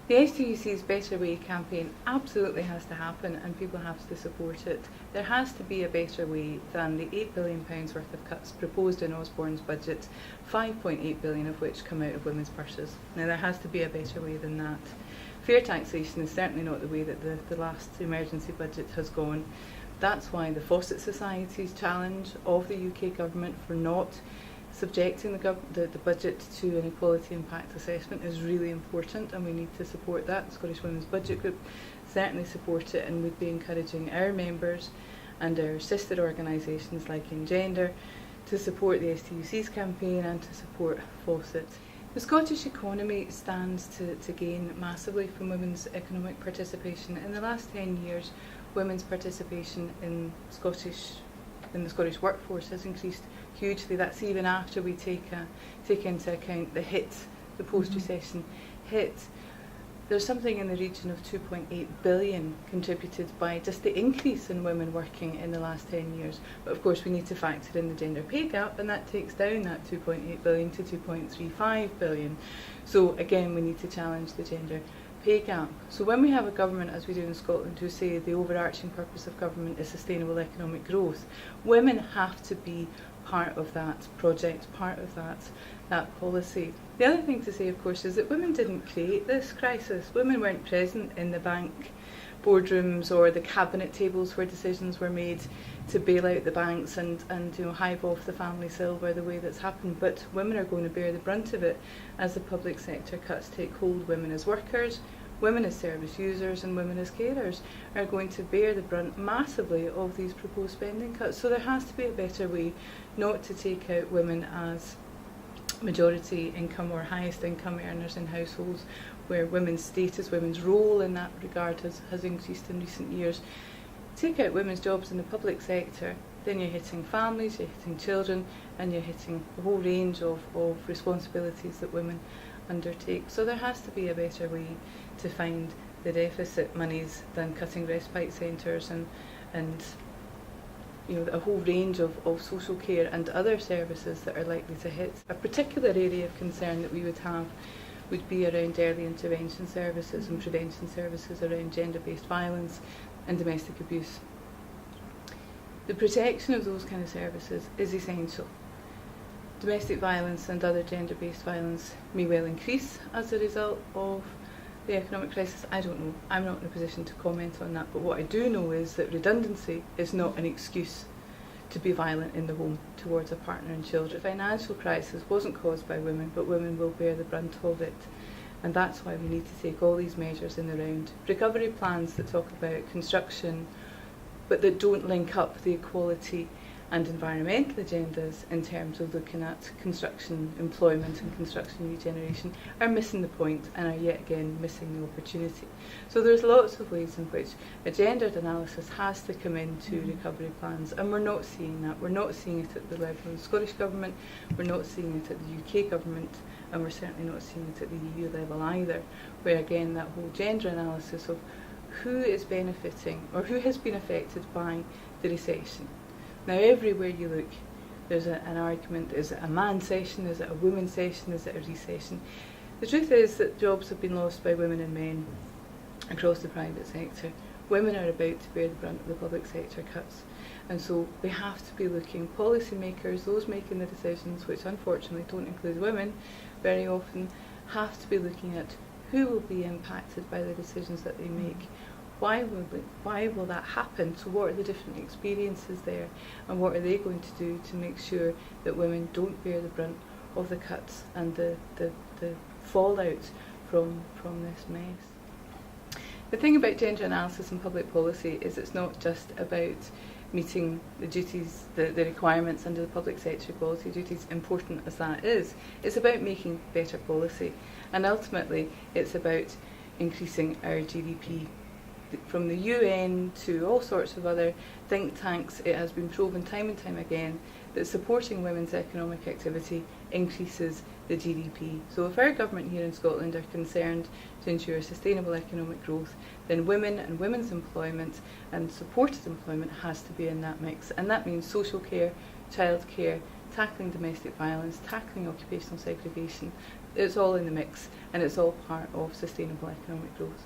The STUC's Better Way campaign absolutely has to happen and people have to support it. There has to be a better way than the £8 billion worth of cuts proposed in Osborne's budget, £5.8 billion of which come out of women's purses. Now there has to be a better way than that. Fair taxation is certainly not the way that the last emergency budget has gone. That's why the Fawcett Society's challenge of the UK government for not subjecting the budget to an equality impact assessment is really important, and we need to support that. The Scottish Women's Budget Group certainly support it, and we'd be encouraging our members and our sister organisations like Engender to support the STUC's campaign and to support Fawcett. The Scottish economy stands to gain massively from women's economic participation. In the last 10 years, women's participation in the Scottish workforce has increased hugely. That's even after we take into account the post-recession hit. There's something in the region of 2.8 billion contributed by just the increase in women working in the last 10 years. But of course we need to factor in the gender pay gap, and that takes down that 2.8 billion to 2.35 billion. So again, we need to challenge the gender pay gap. So when we have a government, as we do in Scotland, who say the overarching purpose of government is sustainable economic growth, women have to be part of that project, part of that policy. The other thing to say, of course, is that women didn't create this crisis. Women weren't present in the bank boardrooms or the cabinet tables where decisions were made to bail out the banks and hive off the family silver the way that's happened. But women are going to bear the brunt of it as the public sector cuts take hold. Women as workers, women as service users and women as carers are going to bear the brunt massively of these proposed spending cuts. So there has to be a better way not to take out women as majority income or highest income earners in households where women's status, women's role in that regard has increased in recent years. Take out women's jobs in the public sector, then you're hitting families, you're hitting children, and you're hitting a whole range of responsibilities that women undertake. So there has to be a better way to find the deficit monies than cutting respite centres and a whole range of social care and other services that are likely to hit. A particular area of concern that we would have would be around early intervention services and prevention services around gender-based violence and domestic abuse. The protection of those kind of services is essential. Domestic violence and other gender-based violence may well increase as a result of the economic crisis. I don't know. I'm not in a position to comment on that. But what I do know is that redundancy is not an excuse to be violent in the home towards a partner and children. The financial crisis wasn't caused by women, but women will bear the brunt of it. And that's why we need to take all these measures in the round. Recovery plans that talk about construction, but that don't link up the equality and environmental agendas in terms of looking at construction employment and construction regeneration are missing the point and are yet again missing the opportunity. So there's lots of ways in which a gendered analysis has to come into recovery plans, and we're not seeing that. We're not seeing it at the level of the Scottish Government, we're not seeing it at the UK Government, and we're certainly not seeing it at the EU level either, where again that whole gender analysis of who is benefiting or who has been affected by the recession. Now everywhere you look, there's an argument, is it a man session, is it a woman session, is it a recession? The truth is that jobs have been lost by women and men across the private sector. Women are about to bear the brunt of the public sector cuts. And so we have to be looking, policymakers, those making the decisions, which unfortunately don't include women very often, have to be looking at who will be impacted by the decisions that they make. Why will that happen? So what are the different experiences there, and what are they going to do to make sure that women don't bear the brunt of the cuts and the fallout from this mess? The thing about gender analysis and public policy is it's not just about meeting the duties, the requirements under the public sector equality duties, important as that is. It's about making better policy, and ultimately it's about increasing our GDP. From the UN to all sorts of other think tanks, it has been proven time and time again that supporting women's economic activity increases the GDP. So if our government here in Scotland are concerned to ensure sustainable economic growth, then women and women's employment and supported employment has to be in that mix. And that means social care, childcare, tackling domestic violence, tackling occupational segregation. It's all in the mix, and it's all part of sustainable economic growth.